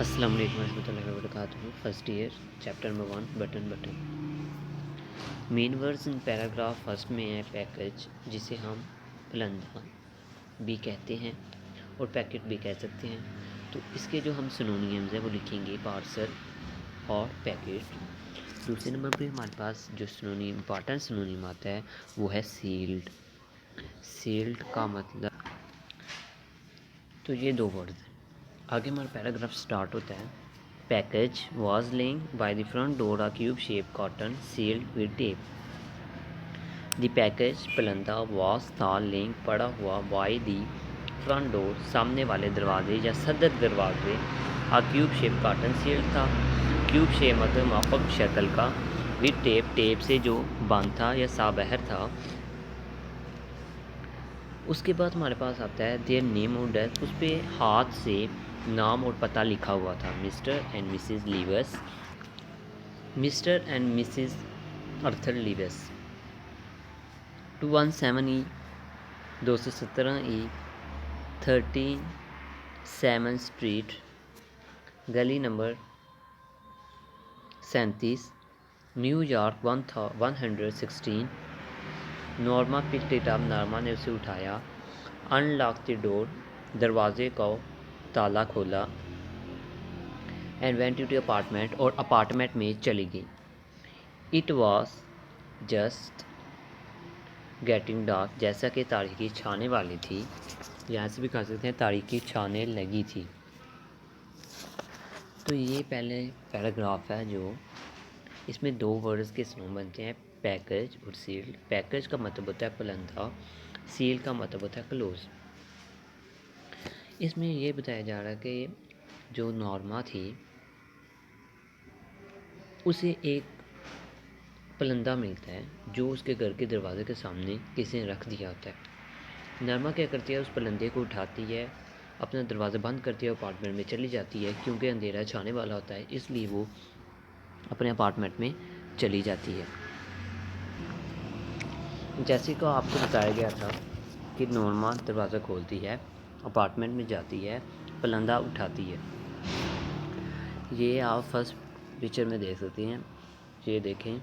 अस्सलाम वालेकुम रहमतुल्लाहि व बरकातुहू। First year chapter number 1 button. Main words in paragraph first में है पैकेज, जिसे हम पलंदा भी कहते हैं और पैकेट भी कह सकते हैं। तो इसके जो हम सिनोनिम्स हैं वो लिखेंगे पार्सल और पैकेट। दूसरे नंबर पे हमारे पास जो सिनोनिम इंपॉर्टेंट सिनोनिम आता है वो है सील्ड। सील्ड का मतलब, तो ये दो वर्ड्स हैं। आगे हमारा पैराग्राफ स्टार्ट होता है। Package was lying by the front door a cube shape cotton sealed with tape. The package पलंदा वॉज था लेइंग पड़ा हुआ बाय द फ्रंट डोर सामने वाले दरवाजे या सदर दरवाजे। A cube shape cotton sealed था। क्यूब शेप मतलब माफक शक्ल का, विद टेप टेप से जो बंद था या साबहर था। उसके बाद हमारे पास आता है देयर नेम और डेथ। उस पर हाथ से नाम और पता लिखा हुआ था, Mr and Mrs Lewis, Mr and Mrs Arthur Lewis. 217 217 E 37 street, गली नंबर 37, New York 116। Norma picked it up, Norma ने उसे उठाया। अनलॉक द डोर, दरवाजे को ताला खोला। एंड वेंट टू अपार्टमेंट, और अपार्टमेंट में चली गई। It was just getting dark, जैसा कि तारीखी छाने वाली थी, यहाँ से भी कह सकते हैं तारीखी छाने लगी थी। तो ये पहले पैराग्राफ है जो इसमें दो वर्ड्स के समूह बनते हैं, पैकेज और सील्ड। पैकेज का मतलब होता है पलंदा, सील का मतलब होता है क्लोज। इसमें ये बताया जा रहा है कि जो नॉर्मा थी उसे एक पलंदा मिलता है जो उसके घर के दरवाजे के सामने किसी ने रख दिया होता है। नॉर्मा क्या करती है, उस पलंदे को उठाती है, अपना दरवाज़ा बंद करती है, अपार्टमेंट में चली जाती है। क्योंकि अंधेरा छाने वाला होता है इसलिए वो अपने अपार्टमेंट में चली जाती है। जैसे कि आपको बताया गया था कि नॉर्मा दरवाज़ा खोलती है, अपार्टमेंट में जाती है, पलंदा उठाती है। ये आप फर्स्ट पिक्चर में देख सकते हैं। ये देखें,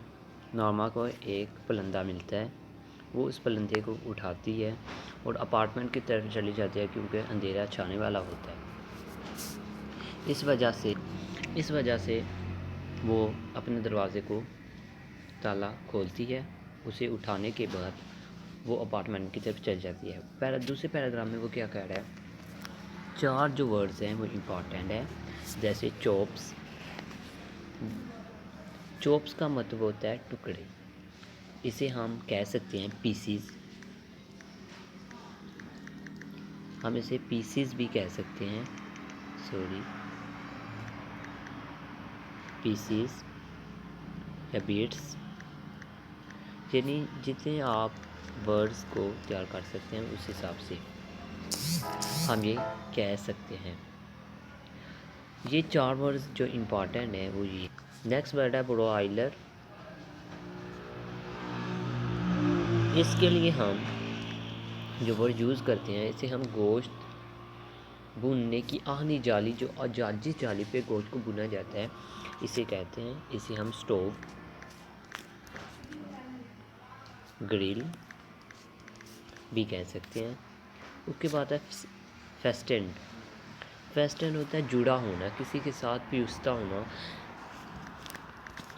नॉर्मा को एक पलंदा मिलता है, वो उस पलंदे को उठाती है और अपार्टमेंट की तरफ चली जाती है क्योंकि अंधेरा छाने वाला होता है। इस वजह से वो अपने दरवाज़े को ताला खोलती है। उसे उठाने के बाद वो अपार्टमेंट की तरफ चल जाती है। दूसरे पैराग्राफ में वो क्या कह रहा है, चार जो वर्ड्स हैं वो इम्पॉर्टेंट है। जैसे चॉप्स, चॉप्स का मतलब होता है टुकड़े, इसे हम कह सकते हैं पीसीज। हम इसे पीसीज भी कह सकते हैं, पीसीज या बीट्स, यानी जितने आप वर्ड्स को तैयार कर सकते हैं उस हिसाब से हम ये कह सकते हैं। ये चार वर्ड्स जो इम्पॉर्टेंट है वो ये। नेक्स्ट वर्ड है ब्रोआइलर। इसके लिए हम जो वर्ड यूज़ करते हैं, इसे हम गोश्त भूनने की आहनी जाली, जो जिस जाली पे गोश्त को भुना जाता है, इसे कहते हैं। इसे हम स्टोव, ग्रिल भी कह सकते हैं। उसके बाद है फेस्टेंड। फेस्टेंड होता है जुड़ा होना, किसी के साथ प्यूसता होना।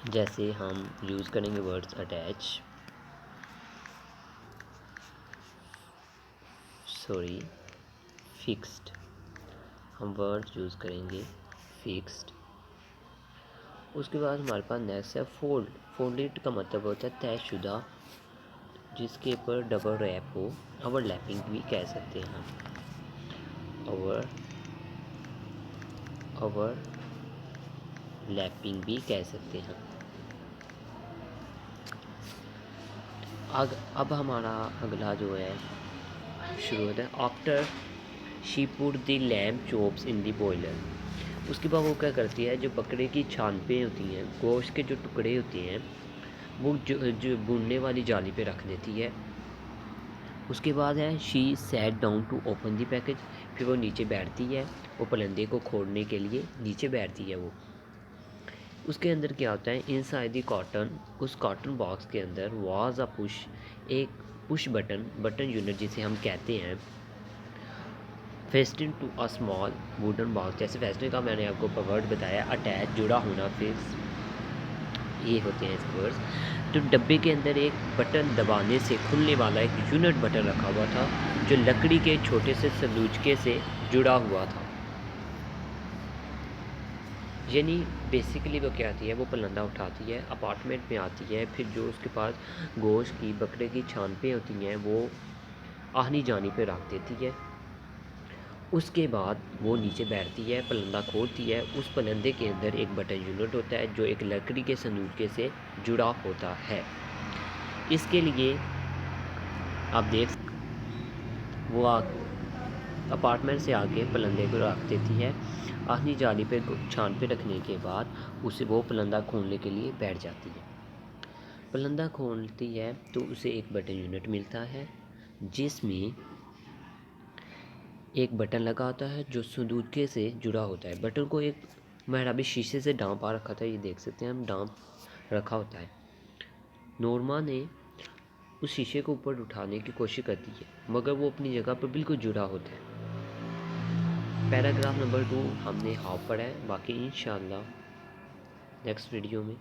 जैसे हम यूज़ करेंगे वर्ड्स अटैच, फिक्स्ड। हम वर्ड यूज़ करेंगे फिक्स्ड। उसके बाद हमारे पास नेक्स्ट है फोल्ड। फोल्डेड का मतलब होता है तयशुदा, जिसके ऊपर डबल रैप हो। ओवरलैपिंग भी कह सकते हैं हम, ओवरलैपिंग भी कह सकते हैं। अब हमारा अगला जो है शुरू होता है। After she put the lamp chops in the boiler. उसके बाद वो क्या करती है, जो बकरे की छानपें होती हैं, गोश्त के जो टुकड़े होते हैं, वो जो भुनने वाली जाली पे रख देती है। उसके बाद है she sat down to open the package. फिर वो नीचे बैठती है, वो पलंदे को खोलने के लिए नीचे बैठती है। वो उसके अंदर क्या होता है, इनसाइड द कॉटन, उस कॉटन बॉक्स के अंदर वाज अ पुश, एक पुश बटन यूनिट जिसे हम कहते हैं, fasten to a small wooden box. जैसे फेस्टिन का मैंने आपको वर्ड बताया, अटैच, जुड़ा होना, फिक्स, ये होते हैं इसके वर्ड्स। तो डब्बे के अंदर एक बटन दबाने से खुलने वाला एक यूनिट बटन रखा हुआ था, जो लकड़ी के छोटे से संदूचके से जुड़ा हुआ था। यानी बेसिकली वो क्या आती है, वो पलंदा उठाती है, अपार्टमेंट में आती है, फिर जो उसके पास गोश्त की, बकरे की छानपें होती हैं, वो आहनी जानी पे रख देती है। उसके बाद वो नीचे बैठती है, पलंदा खोलती है। उस पलंदे के अंदर एक बटन यूनिट होता है, जो एक लकड़ी के संदूके से जुड़ा होता है। इसके लिए आप देख, वो अपार्टमेंट से आके पलंदे को रख देती है। आहनी जाली पे छान पे रखने के बाद उसे वो पलंदा खोलने के लिए बैठ जाती है। पलंदा खोलती है तो उसे एक बटन यूनिट मिलता है, जिसमें एक बटन लगा होता है जो संदूके से जुड़ा होता है। बटन को एक, मैं अभी शीशे से डांप आ रखा था, ये देख सकते हैं हम, डांप रखा होता है। नोरमा ने उस शीशे को ऊपर उठाने की कोशिश करती है, मगर वो अपनी जगह पर बिल्कुल जुड़ा होता है। पैराग्राफ नंबर 2 हमने हाफ पढ़ा है, बाकी इंशाल्लाह नेक्स्ट वीडियो में